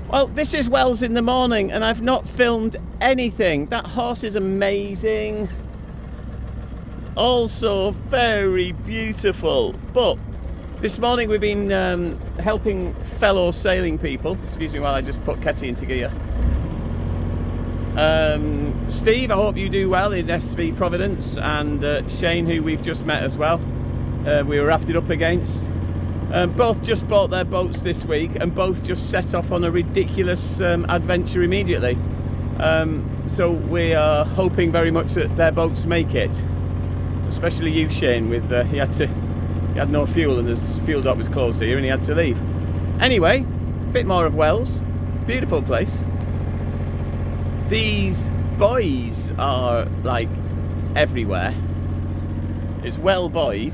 Well, this is Wells in the morning and I've not filmed anything. That horse is amazing. It's also very beautiful. But this morning we've been helping fellow sailing people. Excuse me while I just put Ketty into gear. Steve, I hope you do well in SV Providence, and Shane, who we've just met as well. We were rafted up against. Both just bought their boats this week and both just set off on a ridiculous adventure immediately. So we are hoping very much that their boats make it. Especially you, Shane, with he had no fuel and the fuel dock was closed here and he had to leave. Anyway, a bit more of Wells. Beautiful place. These buoys are like everywhere. It's well buoyed.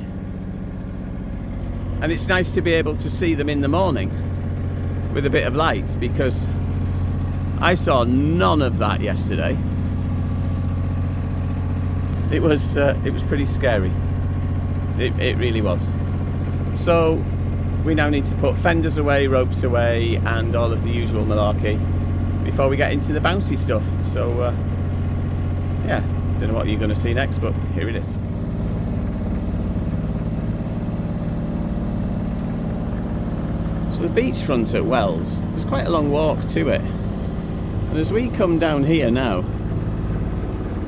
And it's nice to be able to see them in the morning with a bit of light, because I saw none of that yesterday. It was pretty scary. It really was. So we now need to put fenders away, ropes away, and all of the usual malarkey before we get into the bouncy stuff. So yeah, don't know what you're going to see next, but here it is. So the beachfront at Wells, there's quite a long walk to it, and as we come down here now,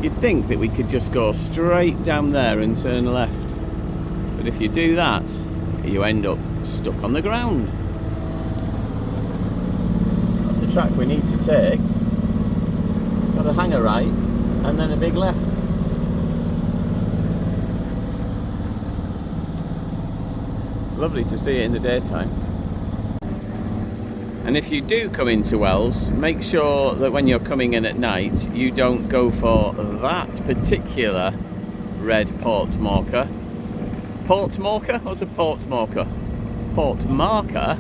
you'd think that we could just go straight down there and turn left, but if you do that you end up stuck on the ground. That's the track we need to take. Got a hanger right and then a big left. It's lovely to see it in the daytime. And if you do come into Wells, make sure that when you're coming in at night, you don't go for that particular red port marker. Port marker? What's a port marker? Port marker?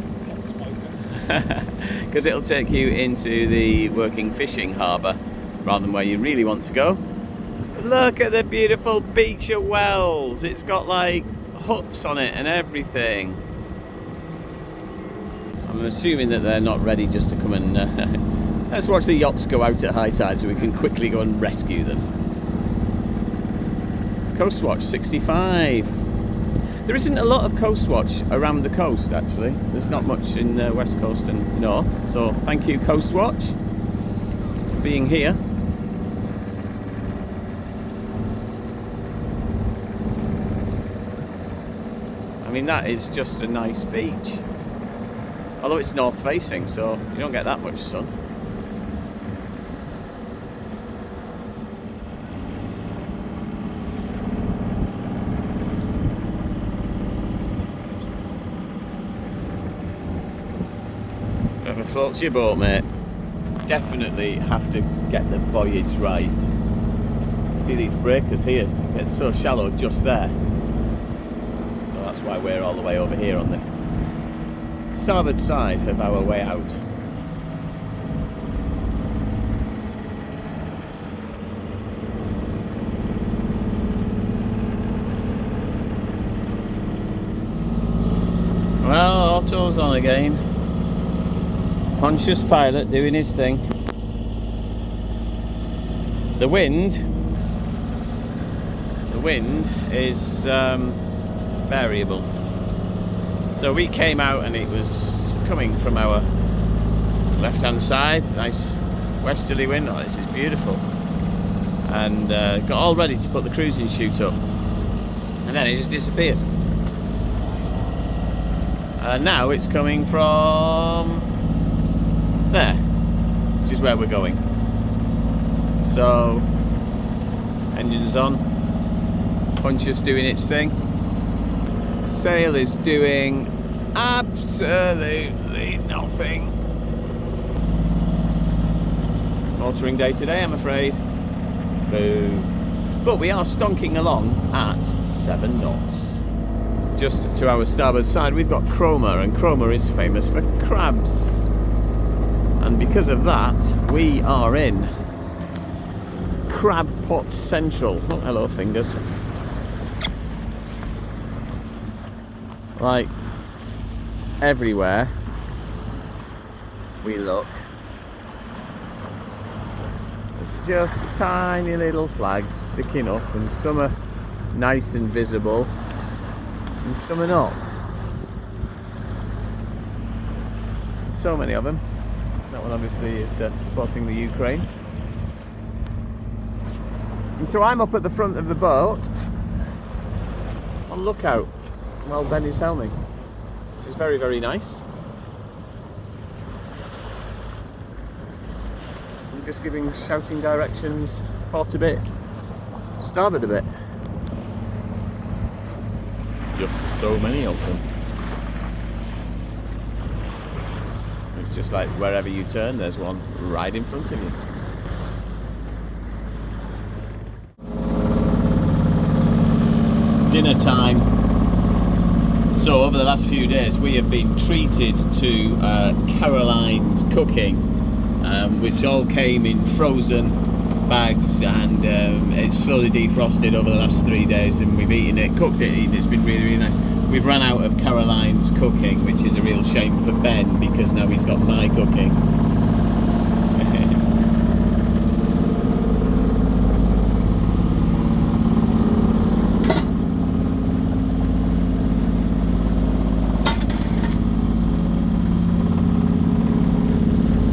Because it'll take you into the working fishing harbour rather than where you really want to go. Look at the beautiful beach at Wells. It's got like huts on it and everything. I'm assuming that they're not ready just to come and let's watch the yachts go out at high tide so we can quickly go and rescue them. Coast Watch 65. There isn't a lot of Coast Watch around the coast actually. There's not much in West Coast and North. So thank you Coast Watch for being here. I mean, that is just a nice beach. Although it's north facing, so you don't get that much sun. Whatever floats your boat, mate. Definitely have to get the buoyage right. See these breakers here? It's so shallow just there. So that's why we're all the way over here on the starboard side of our way out. Well, auto's on again. Conscious pilot doing his thing. The wind is variable. So we came out and it was coming from our left-hand side, nice westerly wind. Oh, this is beautiful. And got all ready to put the cruising chute up, and then it just disappeared. And now it's coming from there, which is where we're going. So engines on, Conscious doing its thing. Sail is doing absolutely nothing. Motoring day today, I'm afraid. Boo. But we are stonking along at 7 knots. Just to our starboard side we've got Cromer, and Cromer is famous for crabs. And because of that, we are in Crab Pot Central. Oh, hello fingers. Like everywhere we look, there's just tiny little flags sticking up, and some are nice and visible and some are not. So many of them. That one obviously is supporting the Ukraine. And so I'm up at the front of the boat on lookout while Ben is helming. This is very, very nice. I'm just shouting directions, port a bit, starboard a bit. Just so many of them. It's just like wherever you turn, there's one right in front of you. Dinner time. So over the last few days we have been treated to Caroline's cooking, which all came in frozen bags, and it's slowly defrosted over the last 3 days, and we've eaten it, cooked it, eaten it. It's been really, really nice. We've run out of Caroline's cooking, which is a real shame for Ben, because now he's got my cooking.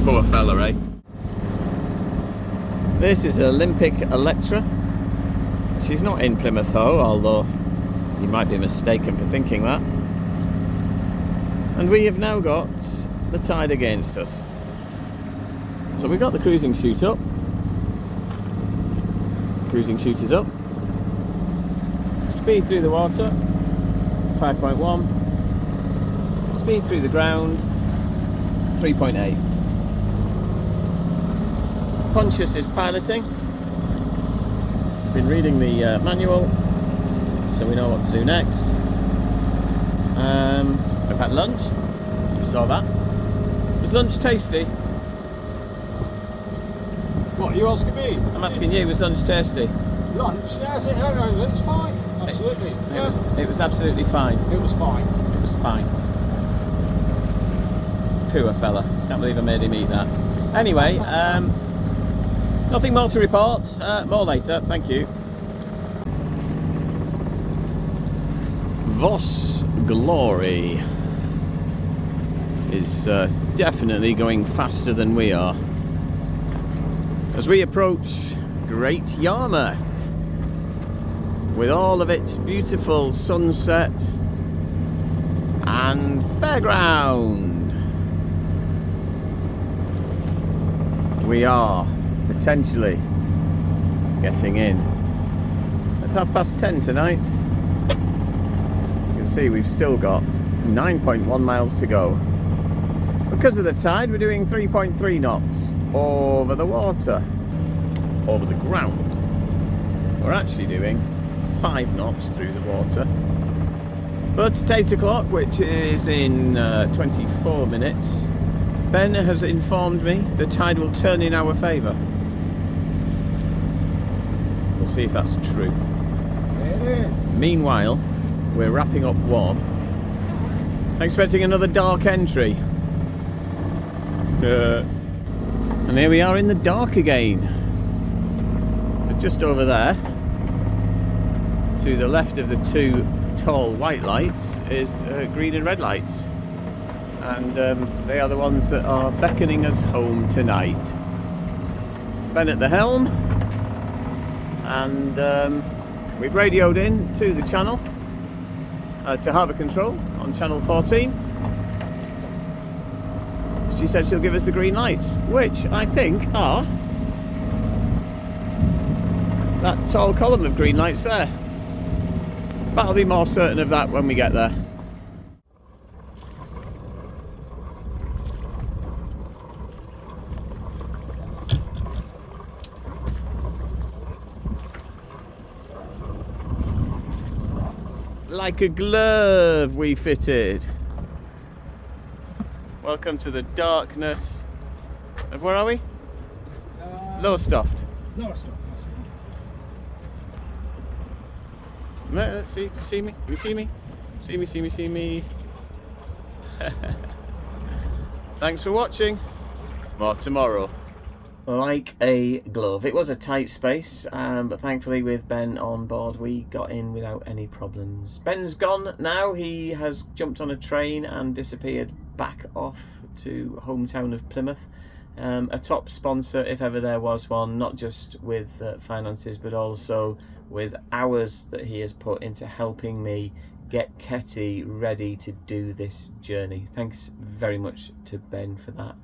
Poor fella, eh? This is Olympic Electra. She's not in Plymouth Hoe, although you might be mistaken for thinking that. And we have now got the tide against us. So we've got the cruising chute up. Cruising chute is up. Speed through the water, 5.1. Speed through the ground, 3.8. Pontius is piloting. Been reading the manual, so we know what to do next. I've had lunch. You saw that. Was lunch tasty? What are you asking me? I'm asking you. Was lunch tasty? Lunch? Yes, it was fine. Absolutely. It was absolutely fine. It was fine. It was fine. Poor fella. Can't believe I made him eat that. Anyway, nothing more to report. More later. Thank you. Voss Glory is definitely going faster than we are as we approach Great Yarmouth with all of its beautiful sunset and fairground. We are potentially getting in at 10:30 tonight. You can see we've still got 9.1 miles to go. Because of the tide, we're doing 3.3 knots over the water. Over the ground, we're actually doing 5 knots through the water. But it's 8 o'clock, which is in 24 minutes. Ben has informed me the tide will turn in our favour. We'll see if that's true. It is. Meanwhile, we're wrapping up warm. Expecting another dark entry. And here we are in the dark again. But just over there, to the left of the 2 tall white lights, is green and red lights. And they are the ones that are beckoning us home tonight. Ben at the helm, and we've radioed in to the channel, to Harbour Control on channel 14. She said she'll give us the green lights, which I think are that tall column of green lights there. But I'll be more certain of that when we get there. Like a glove we fitted. Welcome to the darkness of, where are we? Lowestoft. Lowestoft, that's See me? You see me? See me. Thanks for watching. More tomorrow. Like a glove. It was a tight space, but thankfully with Ben on board we got in without any problems. Ben's gone now. He has jumped on a train and disappeared back off to hometown of Plymouth. A top sponsor if ever there was one, not just with finances but also with hours that he has put into helping me get Ketty ready to do this journey. Thanks very much to Ben for that.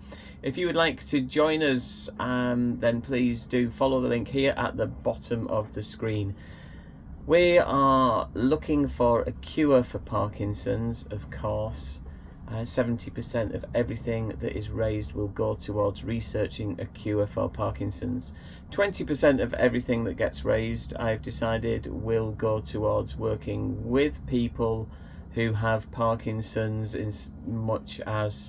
If you would like to join us, then please do follow the link here at the bottom of the screen. We are looking for a cure for Parkinson's, of course. 70% of everything that is raised will go towards researching a cure for Parkinson's. 20% of everything that gets raised, I've decided, will go towards working with people who have Parkinson's, in much as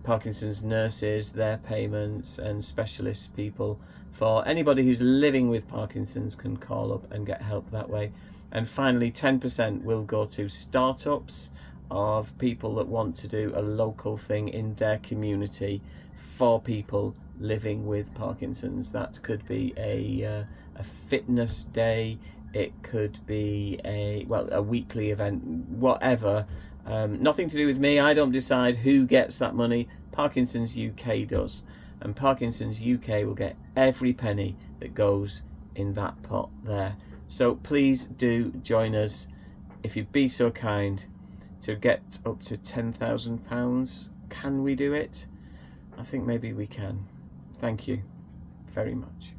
Parkinson's nurses, their payments, and specialist people. For anybody who's living with Parkinson's can call up and get help that way. And finally, 10% will go to startups of people that want to do a local thing in their community for people living with Parkinson's. That could be a fitness day, it could be a weekly event, whatever. Nothing to do with me. I don't decide who gets that money. Parkinson's UK does, and Parkinson's UK will get every penny that goes in that pot there. So please do join us, if you'd be so kind, to get up to £10,000. Can we do it? I think maybe we can. Thank you very much.